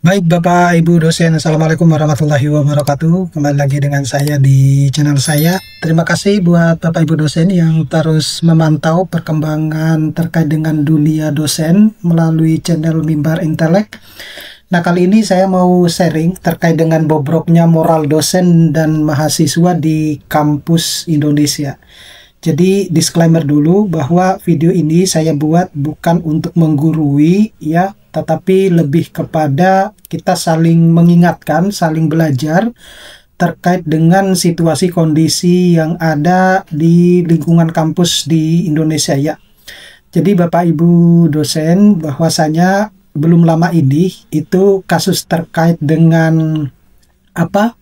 Baik Bapak Ibu dosen, Assalamualaikum warahmatullahi wabarakatuh. Kembali lagi dengan saya di channel saya. Terima kasih buat Bapak Ibu dosen yang terus memantau perkembangan terkait dengan dunia dosen melalui channel Mimbar Intelek. Nah, kali ini saya mau sharing terkait dengan bobroknya moral dosen dan mahasiswa di kampus Indonesia. Jadi disclaimer dulu bahwa video ini saya buat bukan untuk menggurui ya, tetapi lebih kepada kita saling mengingatkan, saling belajar terkait dengan situasi kondisi yang ada di lingkungan kampus di Indonesia ya. Jadi Bapak Ibu dosen, bahwasanya belum lama ini itu kasus terkait dengan apa?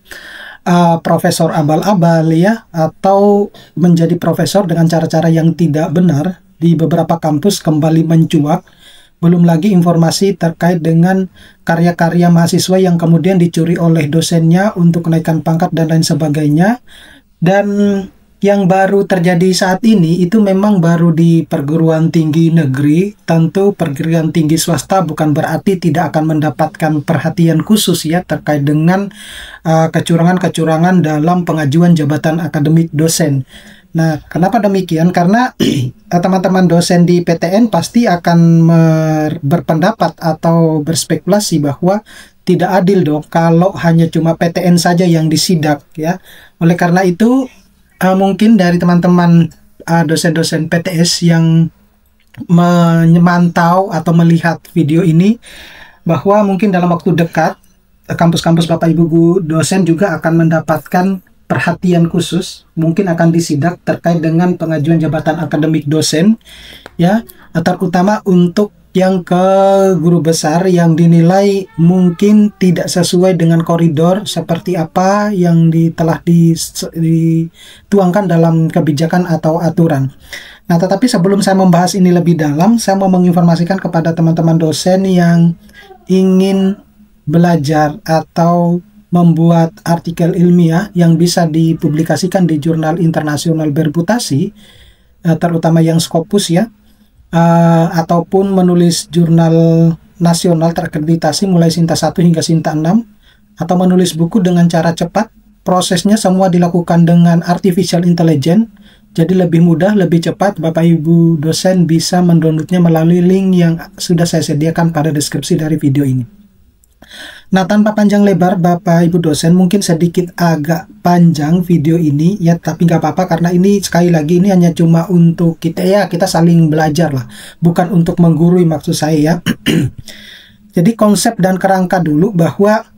Profesor abal-abal ya, atau menjadi profesor dengan cara-cara yang tidak benar di beberapa kampus kembali mencuat. Belum lagi informasi terkait dengan karya-karya mahasiswa yang kemudian dicuri oleh dosennya untuk kenaikan pangkat dan lain sebagainya. Dan yang baru terjadi saat ini itu memang baru di perguruan tinggi negeri. Tentu perguruan tinggi swasta bukan berarti tidak akan mendapatkan perhatian khusus ya terkait dengan kecurangan-kecurangan dalam pengajuan jabatan akademik dosen. Nah, kenapa demikian? Karena teman-teman dosen di PTN pasti akan berpendapat atau berspekulasi bahwa tidak adil dong kalau hanya cuma PTN saja yang disidak ya. Oleh karena itu mungkin dari teman-teman dosen-dosen PTS yang memantau atau melihat video ini, bahwa mungkin dalam waktu dekat kampus-kampus Bapak Ibu dosen juga akan mendapatkan perhatian khusus, mungkin akan disidak terkait dengan pengajuan jabatan akademik dosen ya, terutama untuk yang ke guru besar yang dinilai mungkin tidak sesuai dengan koridor seperti apa yang telah dituangkan dalam kebijakan atau aturan. Nah, tetapi sebelum saya membahas ini lebih dalam, saya mau menginformasikan kepada teman-teman dosen yang ingin belajar atau membuat artikel ilmiah yang bisa dipublikasikan di jurnal internasional bereputasi, terutama yang Scopus ya, ataupun menulis jurnal nasional terakreditasi mulai Sinta 1 hingga Sinta 6, atau menulis buku dengan cara cepat. Prosesnya semua dilakukan dengan artificial intelligence, jadi lebih mudah, lebih cepat. Bapak Ibu dosen bisa mendownloadnya melalui link yang sudah saya sediakan pada deskripsi dari video ini. Nah, tanpa panjang lebar Bapak Ibu dosen, mungkin sedikit agak panjang video ini ya, tapi nggak apa-apa karena ini sekali lagi ini hanya cuma untuk kita saling belajar lah, bukan untuk menggurui maksud saya ya. Jadi konsep dan kerangka dulu bahwa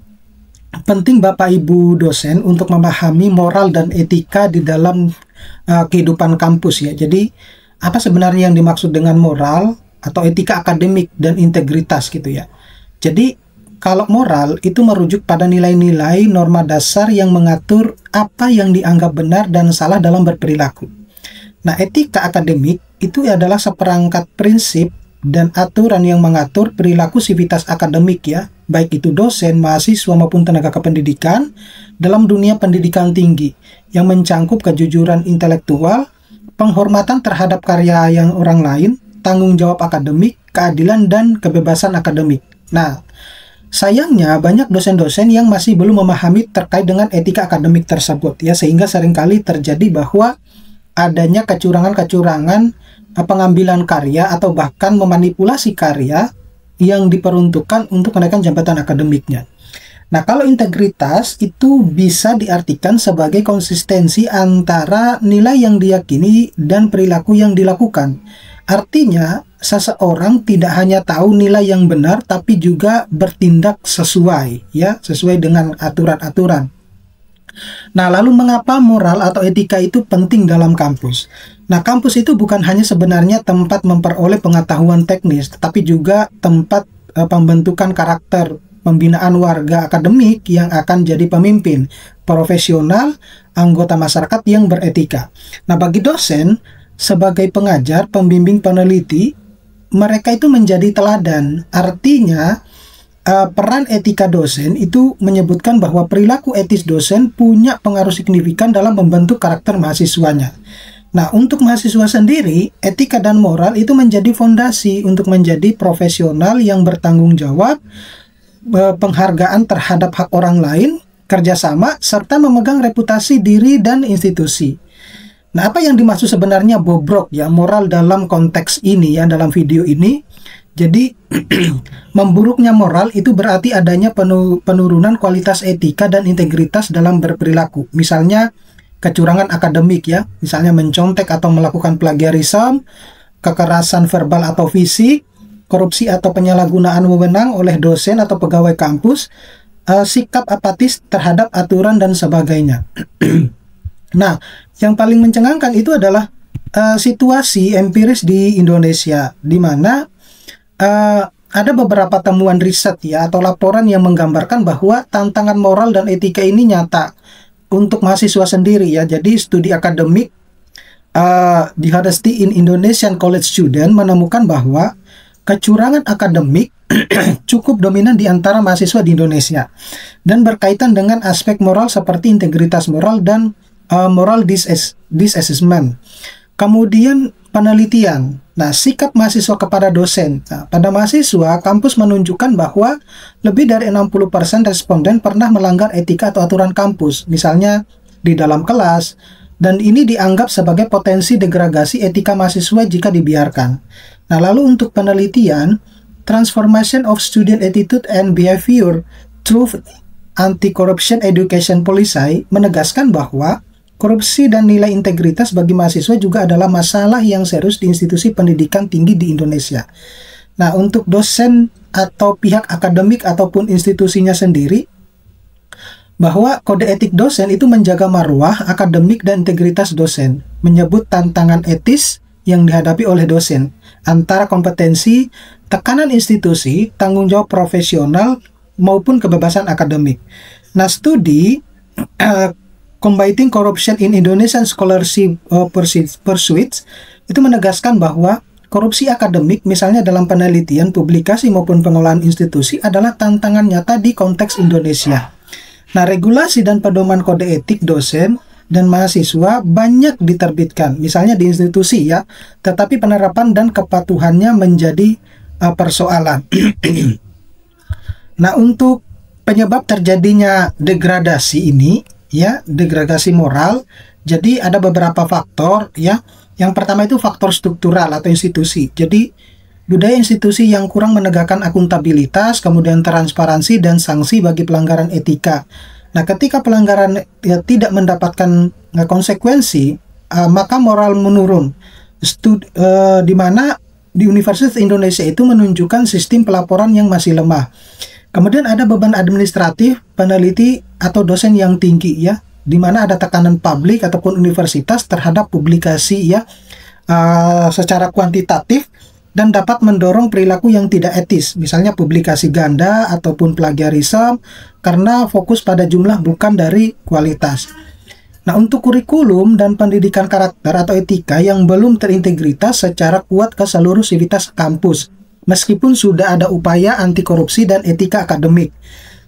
penting Bapak Ibu dosen untuk memahami moral dan etika di dalam kehidupan kampus ya. Jadi apa sebenarnya yang dimaksud dengan moral atau etika akademik dan integritas gitu ya. Jadi kalau moral itu merujuk pada nilai-nilai norma dasar yang mengatur apa yang dianggap benar dan salah dalam berperilaku. Nah, etika akademik itu adalah seperangkat prinsip dan aturan yang mengatur perilaku sivitas akademik ya, baik itu dosen, mahasiswa maupun tenaga kependidikan dalam dunia pendidikan tinggi, yang mencangkup kejujuran intelektual, penghormatan terhadap karya yang orang lain, tanggung jawab akademik, keadilan dan kebebasan akademik. Nah, sayangnya banyak dosen-dosen yang masih belum memahami terkait dengan etika akademik tersebut ya, sehingga seringkali terjadi bahwa adanya kecurangan-kecurangan pengambilan karya atau bahkan memanipulasi karya yang diperuntukkan untuk kenaikan jabatan akademiknya. Nah, kalau integritas itu bisa diartikan sebagai konsistensi antara nilai yang diyakini dan perilaku yang dilakukan. Artinya, seseorang tidak hanya tahu nilai yang benar, tapi juga bertindak sesuai, ya, sesuai dengan aturan-aturan. Nah, lalu mengapa moral atau etika itu penting dalam kampus? Nah, kampus itu bukan hanya sebenarnya tempat memperoleh pengetahuan teknis, tetapi juga tempat pembentukan karakter, pembinaan warga akademik yang akan jadi pemimpin, profesional, anggota masyarakat yang beretika. Nah, bagi dosen, sebagai pengajar, pembimbing, peneliti, mereka itu menjadi teladan. Artinya, peran etika dosen itu menyebutkan bahwa perilaku etis dosen punya pengaruh signifikan dalam membentuk karakter mahasiswanya. Nah, untuk mahasiswa sendiri, etika dan moral itu menjadi fondasi untuk menjadi profesional yang bertanggung jawab penghargaan terhadap hak orang lain, kerjasama, serta memegang reputasi diri dan institusi. Nah, apa yang dimaksud sebenarnya bobrok ya moral dalam konteks ini ya, dalam video ini? Jadi memburuknya moral itu berarti adanya penurunan kualitas etika dan integritas dalam berperilaku. Misalnya kecurangan akademik ya, misalnya mencontek atau melakukan plagiarisme, kekerasan verbal atau fisik, korupsi atau penyalahgunaan wewenang oleh dosen atau pegawai kampus, sikap apatis terhadap aturan dan sebagainya. Nah, yang paling mencengangkan itu adalah situasi empiris di Indonesia, di mana ada beberapa temuan riset ya atau laporan yang menggambarkan bahwa tantangan moral dan etika ini nyata untuk mahasiswa sendiri ya. Jadi studi akademik di Honesty in Indonesian College Student menemukan bahwa kecurangan akademik cukup dominan di antara mahasiswa di Indonesia dan berkaitan dengan aspek moral seperti integritas moral dan moral disassessment. Kemudian penelitian. Nah, sikap mahasiswa kepada dosen. Nah, pada mahasiswa, kampus menunjukkan bahwa lebih dari 60% responden pernah melanggar etika atau aturan kampus, misalnya di dalam kelas, dan ini dianggap sebagai potensi degradasi etika mahasiswa jika dibiarkan. Nah, lalu untuk penelitian, Transformation of Student Attitude and Behavior through Anti-Corruption Education Policy menegaskan bahwa korupsi dan nilai integritas bagi mahasiswa juga adalah masalah yang serius di institusi pendidikan tinggi di Indonesia. Nah, untuk dosen atau pihak akademik ataupun institusinya sendiri, bahwa kode etik dosen itu menjaga marwah akademik dan integritas dosen, menyebut tantangan etis yang dihadapi oleh dosen, antara kompetensi, tekanan institusi, tanggung jawab profesional, maupun kebebasan akademik. Nah, studi Combating Corruption in Indonesian Scholarship Pursuits itu menegaskan bahwa korupsi akademik, misalnya dalam penelitian, publikasi maupun pengelolaan institusi, adalah tantangan nyata di konteks Indonesia. Nah, regulasi dan pedoman kode etik dosen dan mahasiswa banyak diterbitkan, misalnya di institusi ya, tetapi penerapan dan kepatuhannya menjadi persoalan. Nah, untuk penyebab terjadinya degradasi ini, ya, degradasi moral, jadi ada beberapa faktor ya. Yang pertama itu faktor struktural atau institusi. Jadi budaya institusi yang kurang menegakkan akuntabilitas, kemudian transparansi dan sanksi bagi pelanggaran etika. Nah, ketika pelanggaran ya, tidak mendapatkan konsekuensi, maka moral menurun. Di mana di Universitas Indonesia itu menunjukkan sistem pelaporan yang masih lemah. Kemudian ada beban administratif peneliti atau dosen yang tinggi ya, di mana ada tekanan publik ataupun universitas terhadap publikasi ya secara kuantitatif dan dapat mendorong perilaku yang tidak etis, misalnya publikasi ganda ataupun plagiarisme karena fokus pada jumlah bukan dari kualitas. Nah, untuk kurikulum dan pendidikan karakter atau etika yang belum terintegritas secara kuat ke seluruh sivitas kampus, meskipun sudah ada upaya anti korupsi dan etika akademik.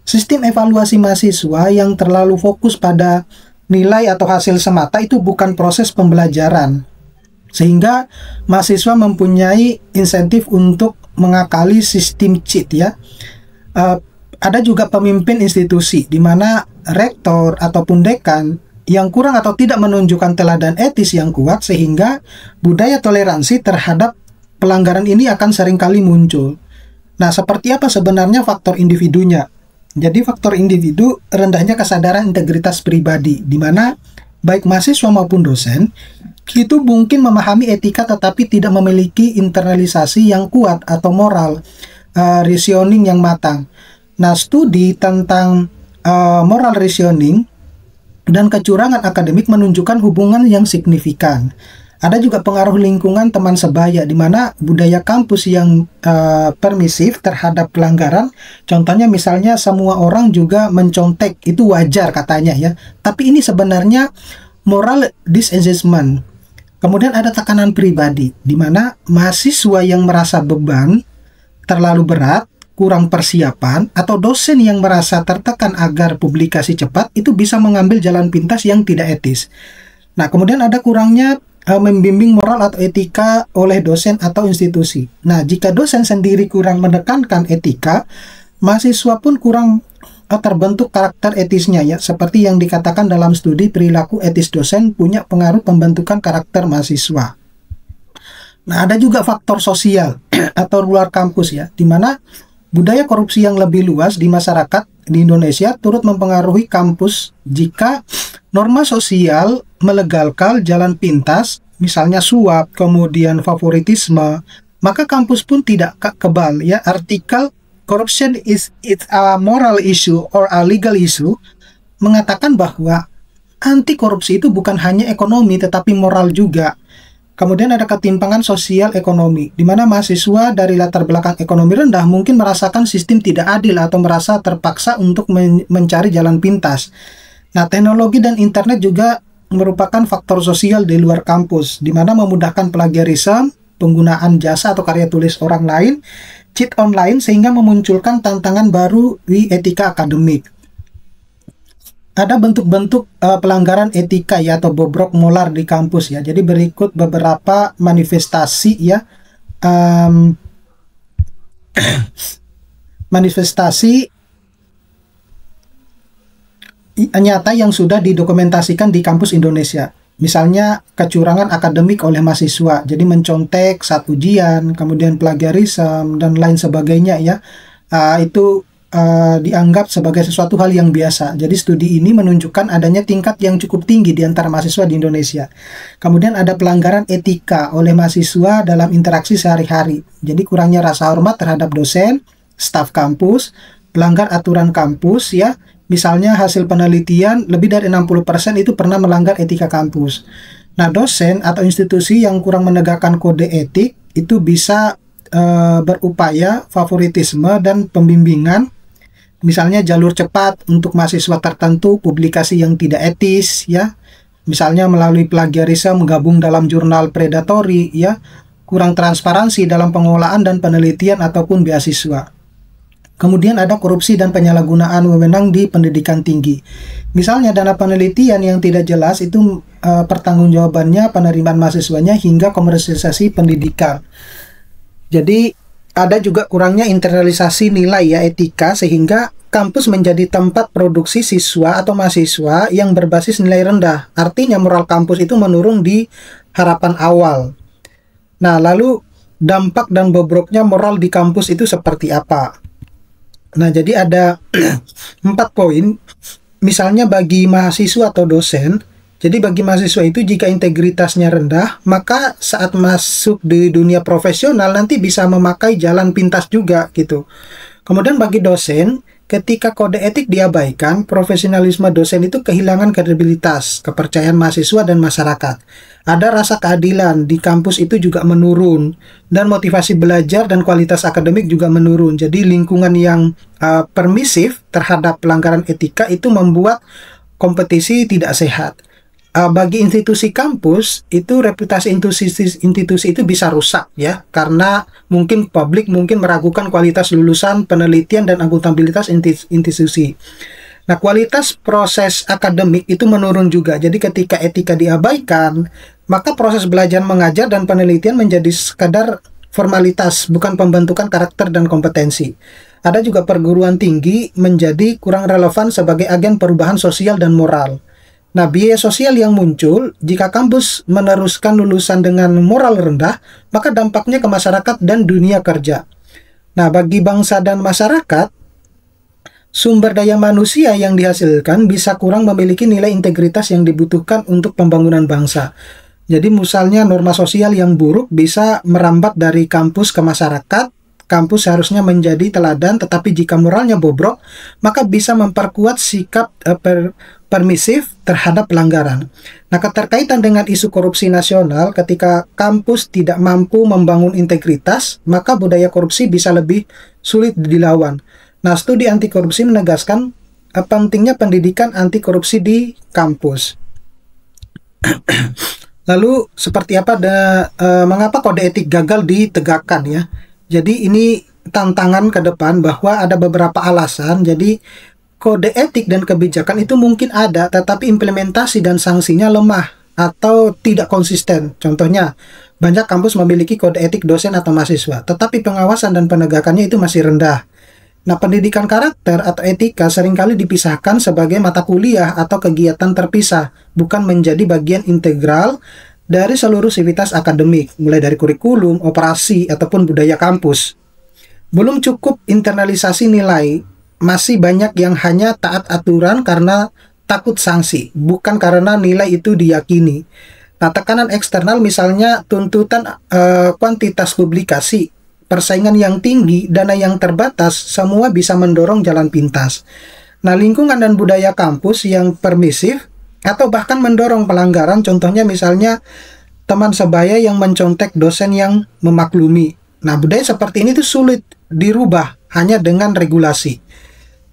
Sistem evaluasi mahasiswa yang terlalu fokus pada nilai atau hasil semata itu bukan proses pembelajaran. Sehingga mahasiswa mempunyai insentif untuk mengakali sistem cheat ya. Ada juga pemimpin institusi di mana rektor ataupun dekan yang kurang atau tidak menunjukkan teladan etis yang kuat, sehingga budaya toleransi terhadap pelanggaran ini akan seringkali muncul. Nah, seperti apa sebenarnya faktor individunya? Jadi faktor individu rendahnya kesadaran integritas pribadi, di mana baik mahasiswa maupun dosen itu mungkin memahami etika tetapi tidak memiliki internalisasi yang kuat atau moral reasoning yang matang. Nah, studi tentang moral reasoning dan kecurangan akademik menunjukkan hubungan yang signifikan. Ada juga pengaruh lingkungan teman sebaya, di mana budaya kampus yang permisif terhadap pelanggaran, contohnya misalnya semua orang juga mencontek, itu wajar katanya ya, tapi ini sebenarnya moral disassessment. Kemudian ada tekanan pribadi, di mana mahasiswa yang merasa beban terlalu berat, kurang persiapan, atau dosen yang merasa tertekan agar publikasi cepat, itu bisa mengambil jalan pintas yang tidak etis. Nah, kemudian ada kurangnya membimbing moral atau etika oleh dosen atau institusi. Nah, jika dosen sendiri kurang menekankan etika, mahasiswa pun kurang terbentuk karakter etisnya ya, seperti yang dikatakan dalam studi perilaku etis dosen punya pengaruh pembentukan karakter mahasiswa. Nah, ada juga faktor sosial atau luar kampus ya, di mana budaya korupsi yang lebih luas di masyarakat di Indonesia turut mempengaruhi kampus jika norma sosial melegalkan jalan pintas, misalnya suap, kemudian favoritisme, maka kampus pun tidak kebal ya. Artikel Corruption is it's a moral issue or a legal issue mengatakan bahwa anti korupsi itu bukan hanya ekonomi tetapi moral juga. Kemudian ada ketimpangan sosial ekonomi, di mana mahasiswa dari latar belakang ekonomi rendah mungkin merasakan sistem tidak adil atau merasa terpaksa untuk mencari jalan pintas. Nah, teknologi dan internet juga merupakan faktor sosial di luar kampus, di mana memudahkan plagiarisme, penggunaan jasa atau karya tulis orang lain, cheat online, sehingga memunculkan tantangan baru di etika akademik. Ada bentuk-bentuk pelanggaran etika ya, atau bobrok moral di kampus ya. Jadi berikut beberapa manifestasi ya, manifestasi nyata yang sudah didokumentasikan di kampus Indonesia. Misalnya kecurangan akademik oleh mahasiswa, jadi mencontek saat ujian, kemudian plagiarisme dan lain sebagainya ya. Itu dianggap sebagai sesuatu hal yang biasa. Jadi studi ini menunjukkan adanya tingkat yang cukup tinggi di antara mahasiswa di Indonesia. Kemudian ada pelanggaran etika oleh mahasiswa dalam interaksi sehari-hari. Jadi kurangnya rasa hormat terhadap dosen, staf kampus, pelanggar aturan kampus ya. Misalnya hasil penelitian lebih dari 60% itu pernah melanggar etika kampus. Nah, dosen atau institusi yang kurang menegakkan kode etik itu bisa berupaya favoritisme dan pembimbingan. Misalnya jalur cepat untuk mahasiswa tertentu, publikasi yang tidak etis ya. Misalnya melalui plagiarisme, menggabung dalam jurnal predatory ya. Kurang transparansi dalam pengelolaan dan penelitian ataupun beasiswa. Kemudian ada korupsi dan penyalahgunaan wewenang di pendidikan tinggi. Misalnya dana penelitian yang tidak jelas itu pertanggungjawabannya penerimaan mahasiswanya hingga komersialisasi pendidikan. Jadi ada juga kurangnya internalisasi nilai ya etika, sehingga kampus menjadi tempat produksi siswa atau mahasiswa yang berbasis nilai rendah. Artinya moral kampus itu menurun di harapan awal. Nah, lalu dampak dan bobroknya moral di kampus itu seperti apa? Nah, jadi ada 4 poin. Misalnya bagi mahasiswa atau dosen, jadi bagi mahasiswa itu jika integritasnya rendah, maka saat masuk di dunia profesional nanti bisa memakai jalan pintas juga gitu. Kemudian bagi dosen, ketika kode etik diabaikan, profesionalisme dosen itu kehilangan kredibilitas, kepercayaan mahasiswa dan masyarakat. Ada rasa keadilan di kampus itu juga menurun, dan motivasi belajar dan kualitas akademik juga menurun. Jadi lingkungan yang permisif terhadap pelanggaran etika itu membuat kompetisi tidak sehat. Bagi institusi kampus, itu reputasi institusi itu bisa rusak ya, karena mungkin publik mungkin meragukan kualitas lulusan, penelitian, dan akuntabilitas institusi. Nah, kualitas proses akademik itu menurun juga. Jadi ketika etika diabaikan, maka proses belajar mengajar dan penelitian menjadi sekadar formalitas, bukan pembentukan karakter dan kompetensi. Ada juga perguruan tinggi menjadi kurang relevan sebagai agen perubahan sosial dan moral. Nah, biaya sosial yang muncul jika kampus meneruskan lulusan dengan moral rendah, maka dampaknya ke masyarakat dan dunia kerja. Nah, bagi bangsa dan masyarakat, sumber daya manusia yang dihasilkan bisa kurang memiliki nilai integritas yang dibutuhkan untuk pembangunan bangsa. Jadi misalnya norma sosial yang buruk bisa merambat dari kampus ke masyarakat. Kampus seharusnya menjadi teladan, tetapi jika moralnya bobrok, maka bisa memperkuat sikap permisif terhadap pelanggaran. Nah, keterkaitan dengan isu korupsi nasional, ketika kampus tidak mampu membangun integritas, maka budaya korupsi bisa lebih sulit dilawan. Nah, studi anti korupsi menegaskan pentingnya pendidikan anti korupsi di kampus. Lalu seperti apa mengapa kode etik gagal ditegakkan ya? Jadi ini tantangan ke depan bahwa ada beberapa alasan. Jadi kode etik dan kebijakan itu mungkin ada, tetapi implementasi dan sanksinya lemah atau tidak konsisten. Contohnya, banyak kampus memiliki kode etik dosen atau mahasiswa, tetapi pengawasan dan penegakannya itu masih rendah. Nah, pendidikan karakter atau etika seringkali dipisahkan sebagai mata kuliah atau kegiatan terpisah, bukan menjadi bagian integral dari seluruh sivitas akademik, mulai dari kurikulum, operasi, ataupun budaya kampus. Belum cukup internalisasi nilai, masih banyak yang hanya taat aturan karena takut sanksi, bukan karena nilai itu diyakini. Nah, tekanan eksternal misalnya tuntutan kuantitas publikasi, persaingan yang tinggi, dana yang terbatas, semua bisa mendorong jalan pintas. Nah, lingkungan dan budaya kampus yang permisif atau bahkan mendorong pelanggaran, contohnya misalnya teman sebaya yang mencontek dosen yang memaklumi. Nah, budaya seperti ini tuh sulit dirubah hanya dengan regulasi.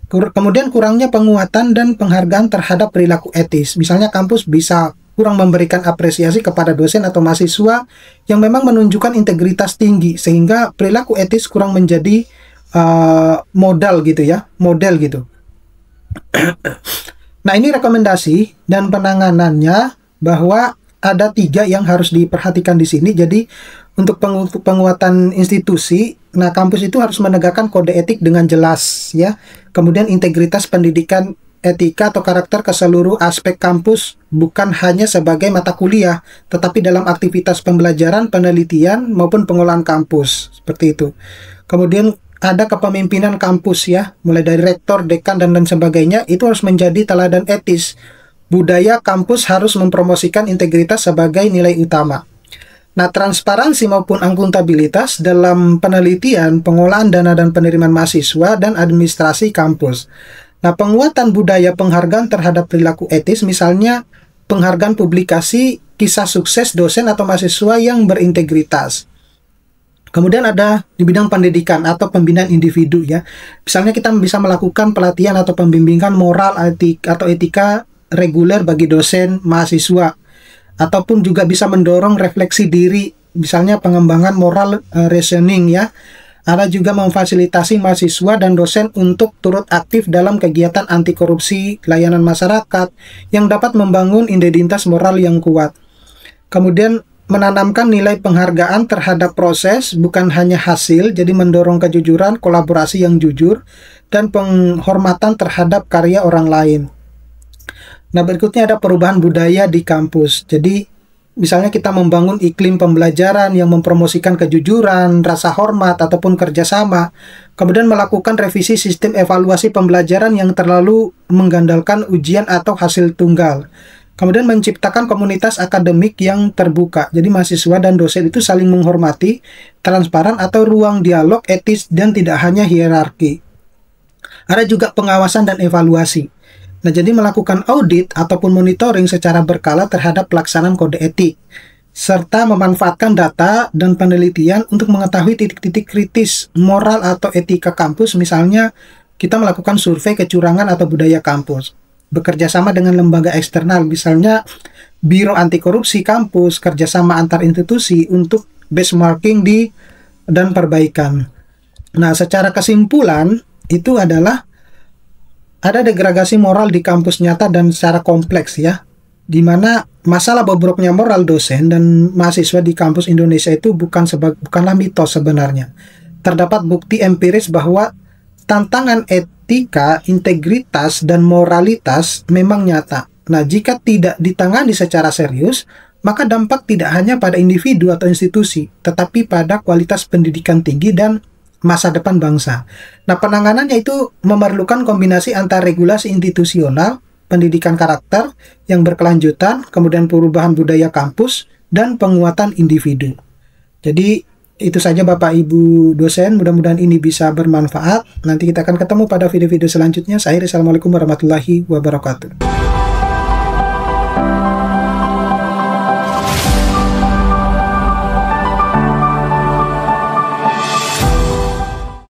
Kemudian kurangnya penguatan dan penghargaan terhadap perilaku etis. Misalnya kampus bisa kurang memberikan apresiasi kepada dosen atau mahasiswa yang memang menunjukkan integritas tinggi, sehingga perilaku etis kurang menjadi modal gitu ya, model gitu. Nah, ini rekomendasi dan penanganannya bahwa ada 3 yang harus diperhatikan di sini. Jadi untuk penguatan institusi, nah kampus itu harus menegakkan kode etik dengan jelas ya. Kemudian integritas pendidikan etika atau karakter ke seluruh aspek kampus, bukan hanya sebagai mata kuliah, tetapi dalam aktivitas pembelajaran, penelitian, maupun pengolahan kampus. Seperti itu. Kemudian ada kepemimpinan kampus ya, mulai dari rektor, dekan, dan lain sebagainya, itu harus menjadi teladan etis. Budaya kampus harus mempromosikan integritas sebagai nilai utama. Nah, transparansi maupun akuntabilitas dalam penelitian, pengolahan dana dan penerimaan mahasiswa, dan administrasi kampus. Nah, penguatan budaya penghargaan terhadap perilaku etis, misalnya penghargaan publikasi kisah sukses dosen atau mahasiswa yang berintegritas. Kemudian ada di bidang pendidikan atau pembinaan individu ya. Misalnya kita bisa melakukan pelatihan atau pembimbingan moral atau etika reguler bagi dosen, mahasiswa. Ataupun juga bisa mendorong refleksi diri, misalnya pengembangan moral reasoning ya. Ada juga memfasilitasi mahasiswa dan dosen untuk turut aktif dalam kegiatan anti korupsi, layanan masyarakat yang dapat membangun identitas moral yang kuat. Kemudian menanamkan nilai penghargaan terhadap proses, bukan hanya hasil, jadi mendorong kejujuran, kolaborasi yang jujur, dan penghormatan terhadap karya orang lain. Nah, berikutnya ada perubahan budaya di kampus. Jadi misalnya kita membangun iklim pembelajaran yang mempromosikan kejujuran, rasa hormat, ataupun kerjasama. Kemudian melakukan revisi sistem evaluasi pembelajaran yang terlalu menggandalkan ujian atau hasil tunggal. Kemudian menciptakan komunitas akademik yang terbuka. Jadi mahasiswa dan dosen itu saling menghormati, transparan, atau ruang dialog etis dan tidak hanya hierarki. Ada juga pengawasan dan evaluasi. Nah, jadi melakukan audit ataupun monitoring secara berkala terhadap pelaksanaan kode etik, serta memanfaatkan data dan penelitian untuk mengetahui titik-titik kritis moral atau etika kampus. Misalnya, kita melakukan survei kecurangan atau budaya kampus. Bekerja sama dengan lembaga eksternal, misalnya Biro Anti Korupsi kampus, kerjasama antar institusi untuk benchmarking dan perbaikan. Nah, secara kesimpulan, itu adalah ada degradasi moral di kampus nyata dan secara kompleks ya, di mana masalah bobroknya moral dosen dan mahasiswa di kampus Indonesia itu bukanlah mitos sebenarnya. Terdapat bukti empiris bahwa tantangan etika, integritas, dan moralitas memang nyata. Nah, jika tidak ditangani secara serius, maka dampak tidak hanya pada individu atau institusi, tetapi pada kualitas pendidikan tinggi dan masa depan bangsa. Nah, penanganannya itu memerlukan kombinasi antara regulasi institusional, pendidikan karakter yang berkelanjutan, kemudian perubahan budaya kampus, dan penguatan individu. Jadi, itu saja Bapak Ibu dosen, mudah-mudahan ini bisa bermanfaat. Nanti kita akan ketemu pada video-video selanjutnya. Saya Assalamualaikum warahmatullahi wabarakatuh.